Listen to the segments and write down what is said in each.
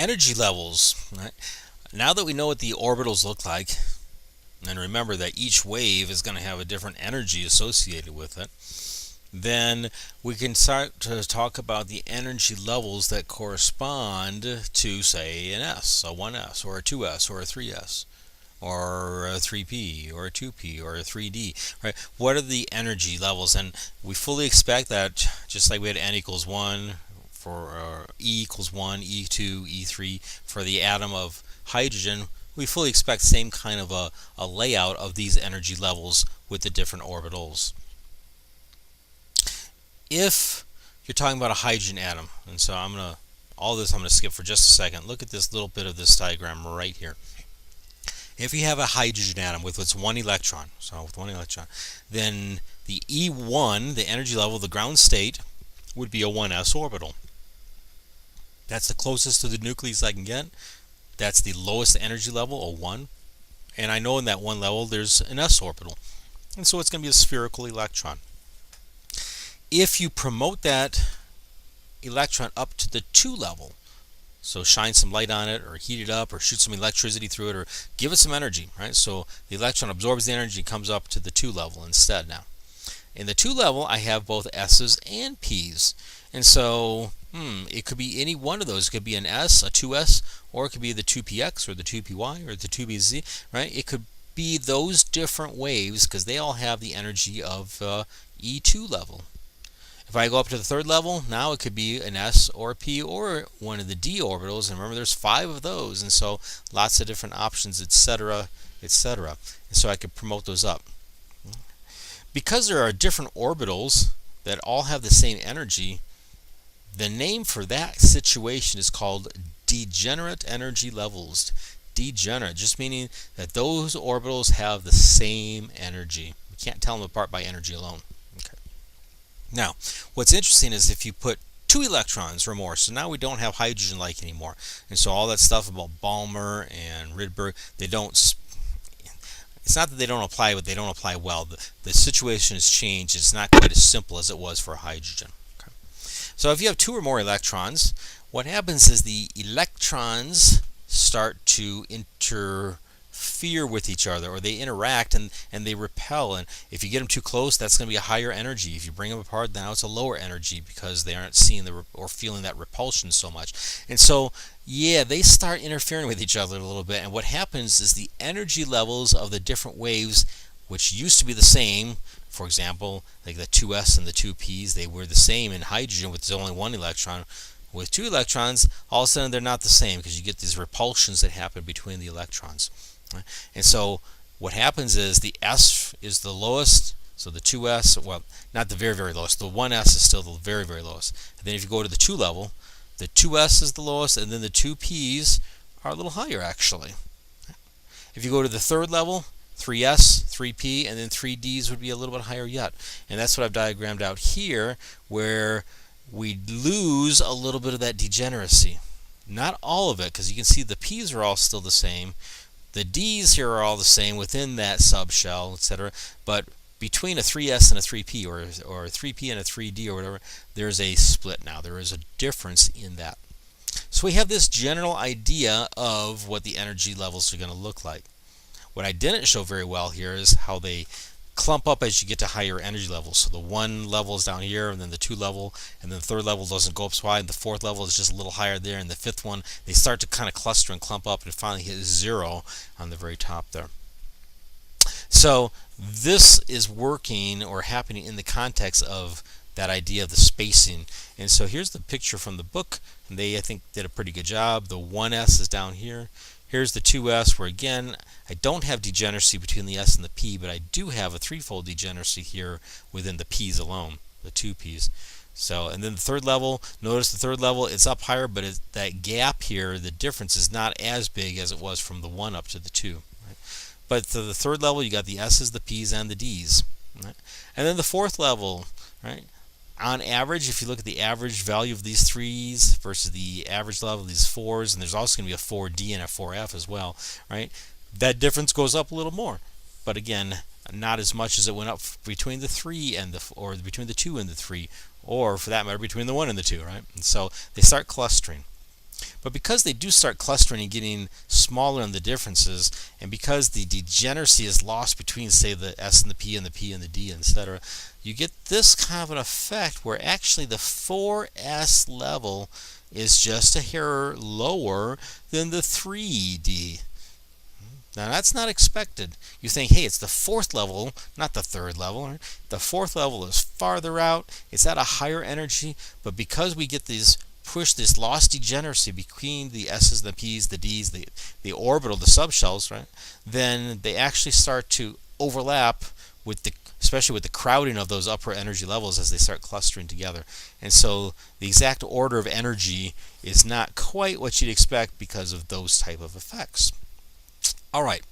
energy levels. Right? Now that we know what the orbitals look like, and remember that each wave is going to have a different energy associated with it, then we can start to talk about the energy levels that correspond to, say, an S, a 1s, or a 2s, or a 3s, or a 3p, or a 2p, or a 3d, right? What are the energy levels? And we fully expect that, just like we had n equals 1 for E equals 1, E2, E3 for the atom of hydrogen, we fully expect the same kind of a layout of these energy levels with the different orbitals. If you're talking about a hydrogen atom, and so I'm going to skip for just a second. Look at this little bit of this diagram right here. If you have a hydrogen atom with its one electron, then the E1, the energy level, the ground state, would be a 1s orbital. That's the closest to the nucleus I can get. That's the lowest energy level, a 1. And I know in that one level there's an s orbital. And so it's going to be a spherical electron. If you promote that electron up to the 2 level, so shine some light on it, or heat it up, or shoot some electricity through it, or give it some energy, right? So the electron absorbs the energy and comes up to the 2 level instead now. In the 2 level, I have both S's and P's. And so it could be any one of those. It could be an S, a 2S, or it could be the 2px, or the 2py, or the 2pz, right? It could be those different waves because they all have the energy of E2 level. If I go up to the 3rd level, now it could be an S or a P or one of the D orbitals. And remember, there's 5 of those, and so lots of different options, etc., etc. And so I could promote those up. Because there are different orbitals that all have the same energy, the name for that situation is called degenerate energy levels. Degenerate, just meaning that those orbitals have the same energy. We can't tell them apart by energy alone. Okay. Now, what's interesting is if you put 2 electrons or more, so now we don't have hydrogen-like anymore. And so all that stuff about Balmer and Rydberg, they don't, it's not that they don't apply, but they don't apply well. The situation has changed. It's not quite as simple as it was for hydrogen. Okay. So if you have 2 or more electrons, what happens is the electrons start to interfere with each other, or they interact and they repel. And if you get them too close, that's going to be a higher energy. If you bring them apart, now it's a lower energy because they aren't seeing or feeling that repulsion so much. And so, yeah, they start interfering with each other a little bit. And what happens is the energy levels of the different waves, which used to be the same, for example, like the 2s and the 2p's, they were the same in hydrogen with only 1 electron. With 2 electrons, all of a sudden they're not the same because you get these repulsions that happen between the electrons. And so what happens is the S is the lowest, so the 2s, well, not the very, very lowest, the 1s is still the very, very lowest. And then if you go to the 2 level, the 2s is the lowest, and then the 2p's are a little higher actually. If you go to the 3rd level, 3s, 3p, and then 3d's would be a little bit higher yet. And that's what I've diagrammed out here, where we lose a little bit of that degeneracy. Not all of it, because you can see the p's are all still the same. The d's here are all the same within that subshell, etc. But between a 3s and a 3p, or a 3p and a 3d, or whatever, there's a split now. There is a difference in that. So we have this general idea of what the energy levels are going to look like. What I didn't show very well here is how they clump up as you get to higher energy levels. So the 1 level is down here, and then the 2 level, and then the 3rd level doesn't go up so high, and the 4th level is just a little higher there, and the 5th one, they start to kind of cluster and clump up and finally hit 0 on the very top there. So this is working or happening in the context of that idea of the spacing. And so here's the picture from the book, and they, I think, did a pretty good job. The 1s is down here. Here's the 2s, where again, I don't have degeneracy between the s and the p, but I do have a 3-fold degeneracy here within the p's alone, the 2p's. So, and then the 3rd level, notice the 3rd level, it's up higher, but that gap here, the difference is not as big as it was from the 1 up to the 2. Right? But to the 3rd level, you got the s's, the p's, and the d's. Right? And then the 4th level, right? On average, if you look at the average value of these 3's versus the average level of these 4's, and there's also going to be a 4D and a 4F as well, right? That difference goes up a little more. But again, not as much as it went up between the 3 and or between the 2 and the 3, or for that matter, between the 1 and the 2, right? And so they start clustering. But because they do start clustering and getting smaller in the differences, and because the degeneracy is lost between, say, the S and the P and the P and the D, etc., you get this kind of an effect where actually the 4S level is just a hair lower than the 3D. Now that's not expected. You think, hey, it's the fourth level, not the third level. Right? The fourth level is farther out. It's at a higher energy. But because we get this lost degeneracy between the S's, the P's, the D's, the orbital, the subshells, right? Then they actually start to overlap with especially with the crowding of those upper energy levels as they start clustering together. And so the exact order of energy is not quite what you'd expect because of those type of effects. All right,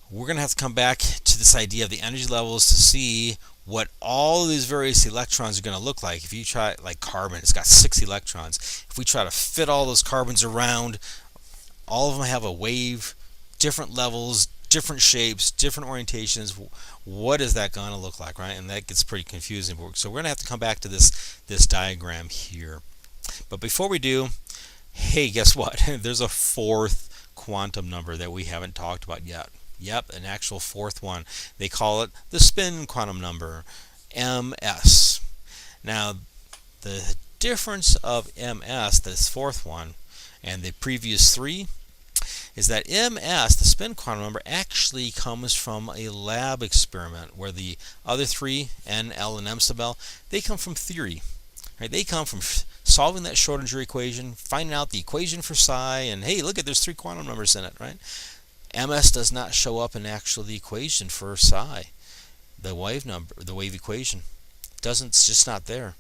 we're going to have to come back to this idea of the energy levels to see what all of these various electrons are going to look like. If you try, like carbon, it's got 6 electrons. If we try to fit all those carbons around, all of them have a wave, different levels, different shapes, different orientations. What is that going to look like, right? And that gets pretty confusing. So we're going to have to come back to this diagram here. But before we do, hey, guess what? There's a fourth quantum number that we haven't talked about yet. Yep, an actual fourth one. They call it the spin quantum number, ms. Now, the difference of ms, this fourth one, and the previous 3 is that ms, the spin quantum number, actually comes from a lab experiment, where the other 3, n, l, and m sub l, they come from theory. Right? They come from solving that Schrodinger equation, finding out the equation for psi, and hey, look at, there's 3 quantum numbers in it, right? ms does not show up in actually the equation for psi, the wave number, the wave equation. It's just not there.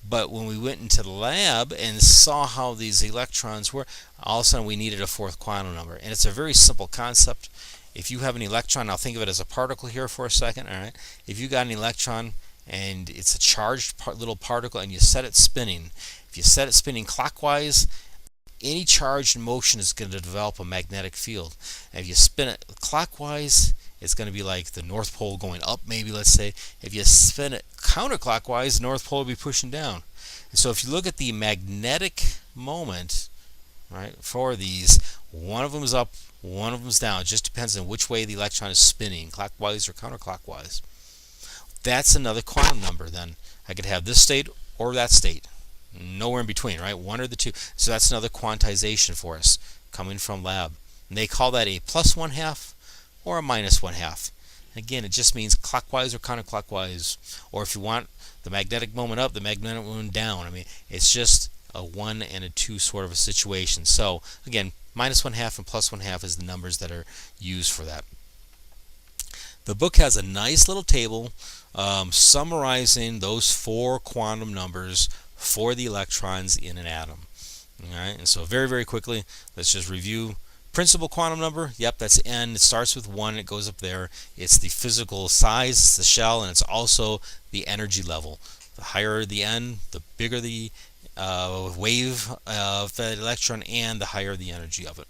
But when we went into the lab and saw how these electrons were, all of a sudden we needed a fourth quantum number. And it's a very simple concept. If you have an electron, I'll think of it as a particle here for a second, all right? If you got an electron and it's a charged little particle and you set it spinning, if you set it spinning clockwise, any charge in motion is going to develop a magnetic field. And if you spin it clockwise, it's going to be like the North Pole going up, maybe, let's say. If you spin it counterclockwise, the North Pole will be pushing down. And so if you look at the magnetic moment, right, for these, one of them is up, one of them is down. It just depends on which way the electron is spinning, clockwise or counterclockwise. That's another quantum number then. I could have this state or that state. Nowhere in between, right? One or the two. So that's another quantization for us coming from lab. And they call that a plus 1/2 or a minus 1/2. Again, it just means clockwise or counterclockwise. Or if you want the magnetic moment up, the magnetic moment down. I mean, it's just a 1 and a 2 sort of a situation. So again, minus 1/2 and plus 1/2 is the numbers that are used for that. The book has a nice little table summarizing those 4 quantum numbers for the electrons in an atom. All right, and so very, very quickly, let's just review. Principal quantum number, yep, that's n. It starts with 1, it goes up there. It's the physical size, it's the shell, and it's also the energy level. The higher the n, the bigger the wave of the electron, and the higher the energy of it.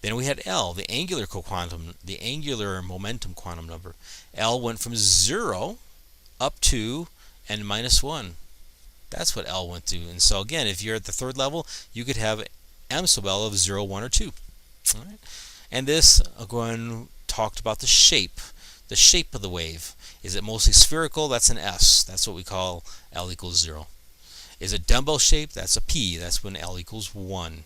Then we had L, the angular momentum quantum number. L went from 0 up to n minus 1. That's what L went to. And so again, if you're at the third level, you could have m sub L of 0, 1, or 2. All right? And this, again, talked about the shape of the wave. Is it mostly spherical? That's an S. That's what we call L equals 0. Is it dumbbell shaped? That's a P. That's when L equals 1,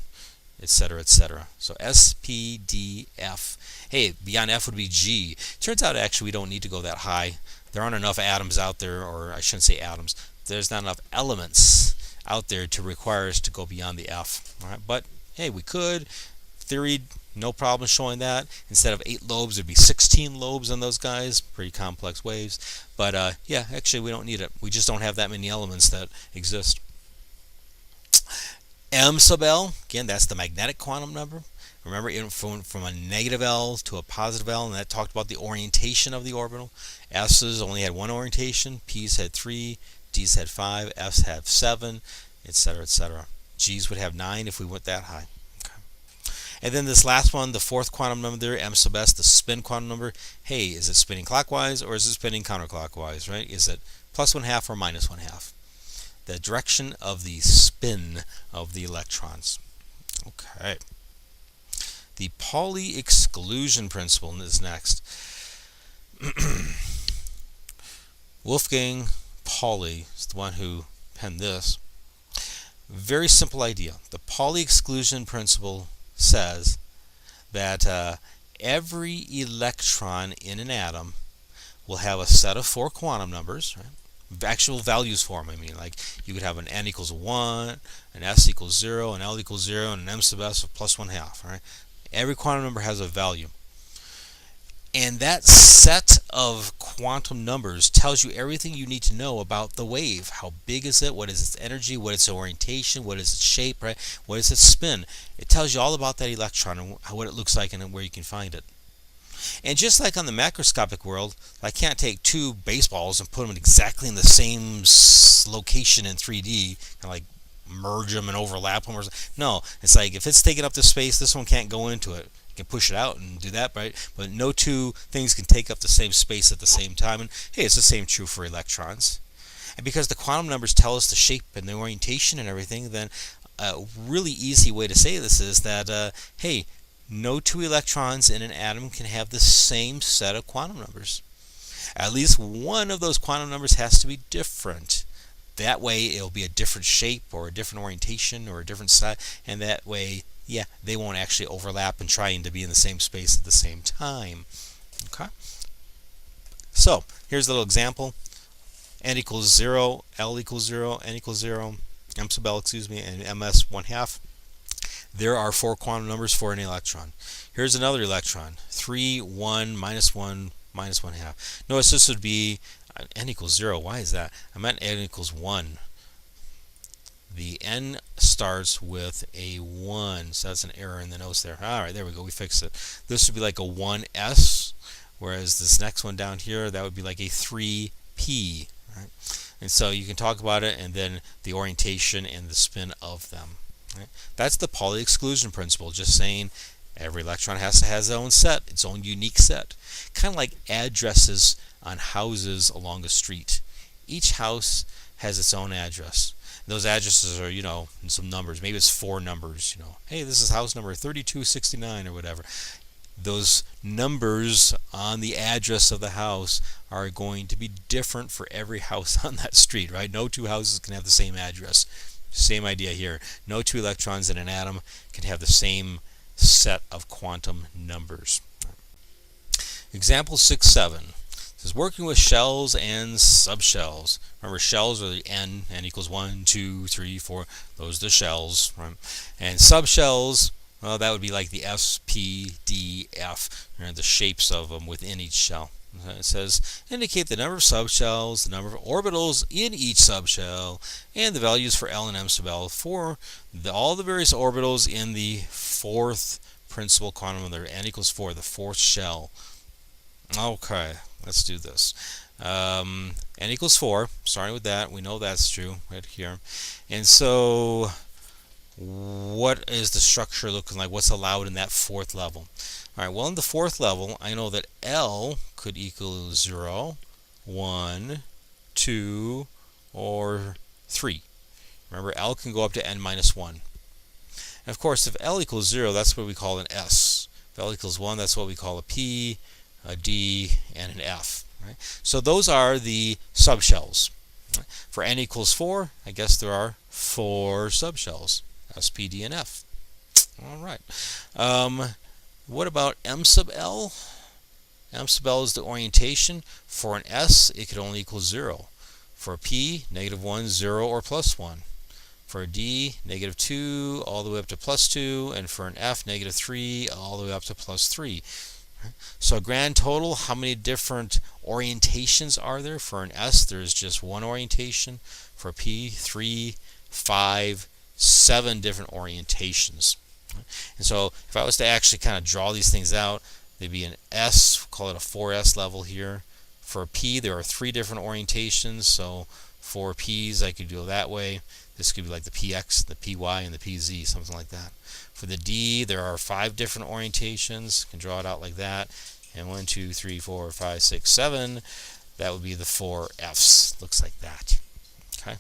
etc., etc. So S, P, D, F. Hey, beyond F would be G. Turns out actually we don't need to go that high. There aren't enough atoms out there, or I shouldn't say atoms. There's not enough elements out there to require us to go beyond the F. All right? But hey, we could. Theory, no problem showing that. Instead of 8 lobes, there'd be 16 lobes on those guys. Pretty complex waves. But yeah, actually we don't need it. We just don't have that many elements that exist. M sub L, again, that's the magnetic quantum number. Remember, it went from a negative L to a positive L, and that talked about the orientation of the orbital. S's only had 1 orientation, P's had 3, D's had 5, F's had 7, etc., etc. G's would have 9 if we went that high. Okay. And then this last one, the fourth quantum number there, M sub S, the spin quantum number. Hey, is it spinning clockwise or is it spinning counterclockwise, right? Is it plus 1/2 or minus 1/2? The direction of the spin of the electrons. Okay. The Pauli exclusion principle is next. Wolfgang Pauli is the one who penned this. Very simple idea. The Pauli exclusion principle says that every electron in an atom will have a set of 4 quantum numbers, right? Actual values for them. I mean, like you could have an n equals 1, an s equals 0, an l equals 0, and an m sub s of plus 1/2. Right? Every quantum number has a value. And that set of quantum numbers tells you everything you need to know about the wave. How big is it? What is its energy? What is its orientation? What is its shape? Right? What is its spin? It tells you all about that electron and what it looks like and where you can find it. And just like on the macroscopic world, I can't take 2 baseballs and put them exactly in the same location in 3D, kind of like merge them and overlap them. No, it's like if it's taking up the space, this one can't go into it. You can push it out and do that, right? But no 2 things can take up the same space at the same time. And hey, it's the same true for electrons. And because the quantum numbers tell us the shape and the orientation and everything, then a really easy way to say this is that, hey, no 2 electrons in an atom can have the same set of quantum numbers. At least one of those quantum numbers has to be different. That way it'll be a different shape or a different orientation or a different size, and that way, yeah, they won't actually overlap and trying to be in the same space at the same time. Okay? So, here's a little example. N equals 0, L equals 0, N equals 0, M sub L, and MS 1/2. There are 4 quantum numbers for an electron. Here's another electron. 3, 1, minus 1, minus 1/2. Notice this would be n equals 0. Why is that? I meant n equals 1. The n starts with a 1, so that's an error in the notes there. Alright, there we go. We fixed it. This would be like a 1s, whereas this next one down here, that would be like a 3p. Right? And so you can talk about it and then the orientation and the spin of them. Right? That's the Pauli exclusion principle, just saying every electron has to have its own set, its own unique set. Kind of like addresses on houses along a street. Each house has its own address. Those addresses are, some numbers. Maybe it's 4 numbers, Hey, this is house number 3269 or whatever. Those numbers on the address of the house are going to be different for every house on that street, right? No 2 houses can have the same address. Same idea here. No 2 electrons in an atom can have the same set of quantum numbers. Example 6-7. This is working with shells and subshells. Remember, shells are the n equals 1, 2, 3, 4. Those are the shells. Right? And subshells, well, that would be like the S, P, D, F, the shapes of them within each shell. It says, indicate the number of subshells, the number of orbitals in each subshell, and the values for L and M sub L for all the various orbitals in the 4th principal quantum number, n equals 4, the 4th shell. Okay, let's do this. N equals 4, starting with that, we know that's true right here. And so, what is the structure looking like? What's allowed in that 4th level? Alright, well, in the 4th level, I know that L could equal 0, 1, 2, or 3. Remember, L can go up to n minus 1. And of course, if L equals 0, that's what we call an S. If L equals 1, that's what we call a P, a D, and an F. Right? So those are the subshells. Right? For n equals 4, I guess there are 4 subshells. S, P, D, and F. Alright. What about M sub L? M sub L is the orientation. For an S, it could only equal 0. For a P, negative 1, 0, or plus 1. For a D, negative 2, all the way up to plus 2. And for an F, negative 3, all the way up to plus 3. So a grand total, how many different orientations are there? For an S, there's just 1 orientation. For a P, 3, 5, 7 different orientations. And so if I was to actually kind of draw these things out, they'd be an S, call it a 4S level here. For a P, there are 3 different orientations. So for P's, I could go that way. This could be like the PX, the PY, and the PZ, something like that. For the D, there are 5 different orientations. You can draw it out like that. And 1, 2, 3, 4, 5, 6, 7. That would be the 4 F's. Looks like that. Okay.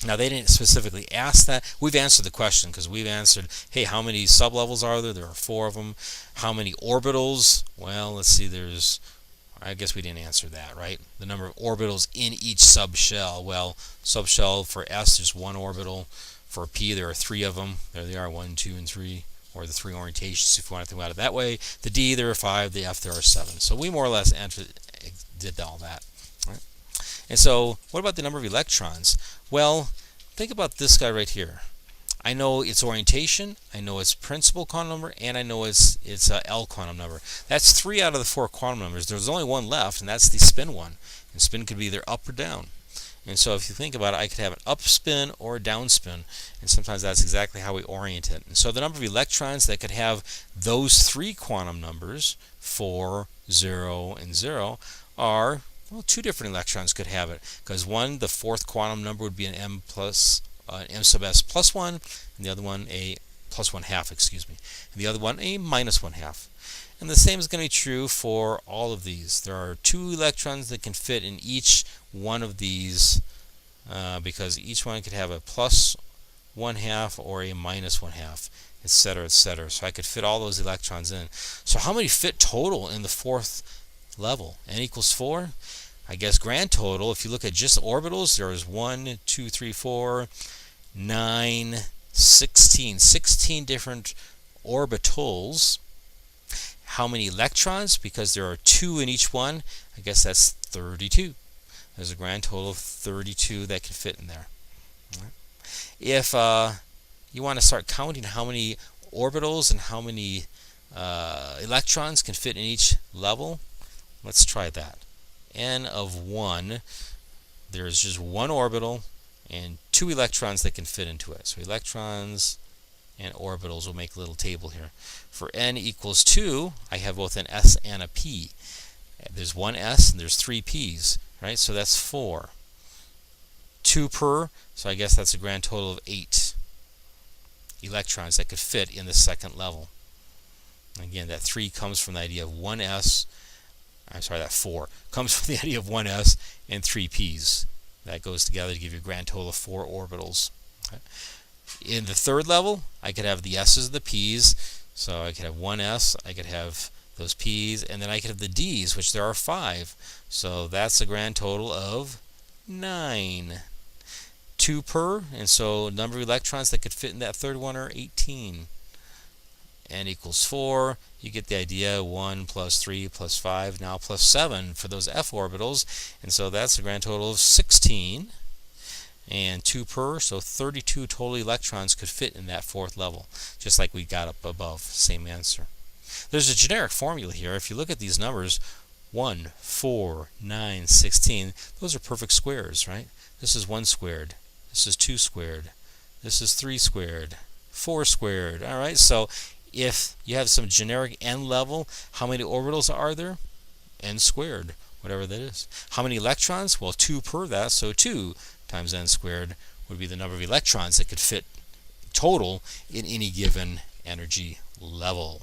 Now, they didn't specifically ask that. We've answered the question because we've answered, hey, how many sublevels are there? There are 4 of them. How many orbitals? Well, let's see, I guess we didn't answer that, right? The number of orbitals in each subshell. Well, subshell for S, there's 1 orbital. For P, there are 3 of them. There they are, 1, 2, and 3, or the 3 orientations if you want to think about it that way. The D, there are 5. The F, there are 7. So we more or less did all that. Right? And so, what about the number of electrons? Well, think about this guy right here. I know its orientation, I know its principal quantum number, and I know its L quantum number. That's 3 out of the 4 quantum numbers. There's only one left, and that's the spin one. And spin could be either up or down. And so if you think about it, I could have an up spin or a down spin, and sometimes that's exactly how we orient it. And so the number of electrons that could have those 3 quantum numbers, 4, 0, and 0, are, well, 2 different electrons could have it. Because one, the 4th quantum number would be an M sub s plus 1, and the other one a plus 1/2, excuse me. And the other one a minus 1/2. And the same is going to be true for all of these. There are 2 electrons that can fit in each one of these because each one could have a plus 1/2 or a minus 1/2, etc., etc. So I could fit all those electrons in. So how many fit total in the 4th level? N equals 4? I guess grand total, if you look at just orbitals, there's 1, 2, 3, 4, 9, 16. 16 different orbitals. How many electrons? Because there are 2 in each one, I guess that's 32. There's a grand total of 32 that can fit in there. Right. If you want to start counting how many orbitals and how many electrons can fit in each level, let's try that. N of 1, there's just 1 orbital and 2 electrons that can fit into it. So electrons and orbitals, will make a little table here. For n equals 2, I have both an s and a p. There's 1 s and there's 3 p's, right? So that's 4. 2 per, so I guess that's a grand total of 8 electrons that could fit in the 2nd level. Again, that 3 comes from the idea of 1s. I'm sorry, that 4 comes from the idea of 1s and 3 p's. That goes together to give you a grand total of 4 orbitals. Okay. In the 3rd level, I could have the s's and the p's. So I could have 1s, I could have those p's, and then I could have the d's, which there are 5. So that's a grand total of 9. 2 per, and so number of electrons that could fit in that 3rd one are 18. N equals 4. You get the idea. 1 plus 3 plus 5, now plus 7 for those f orbitals. And so that's a grand total of 16. And 2 per, so 32 total electrons could fit in that 4th level, just like we got up above. Same answer. There's a generic formula here. If you look at these numbers, 1, 4, 9, 16, those are perfect squares, right? This is 1 squared. This is 2 squared. This is 3 squared. 4 squared. All right, so if you have some generic n level, how many orbitals are there? N squared, whatever that is. How many electrons? Well, 2 per that, so 2 times n squared would be the number of electrons that could fit total in any given energy level.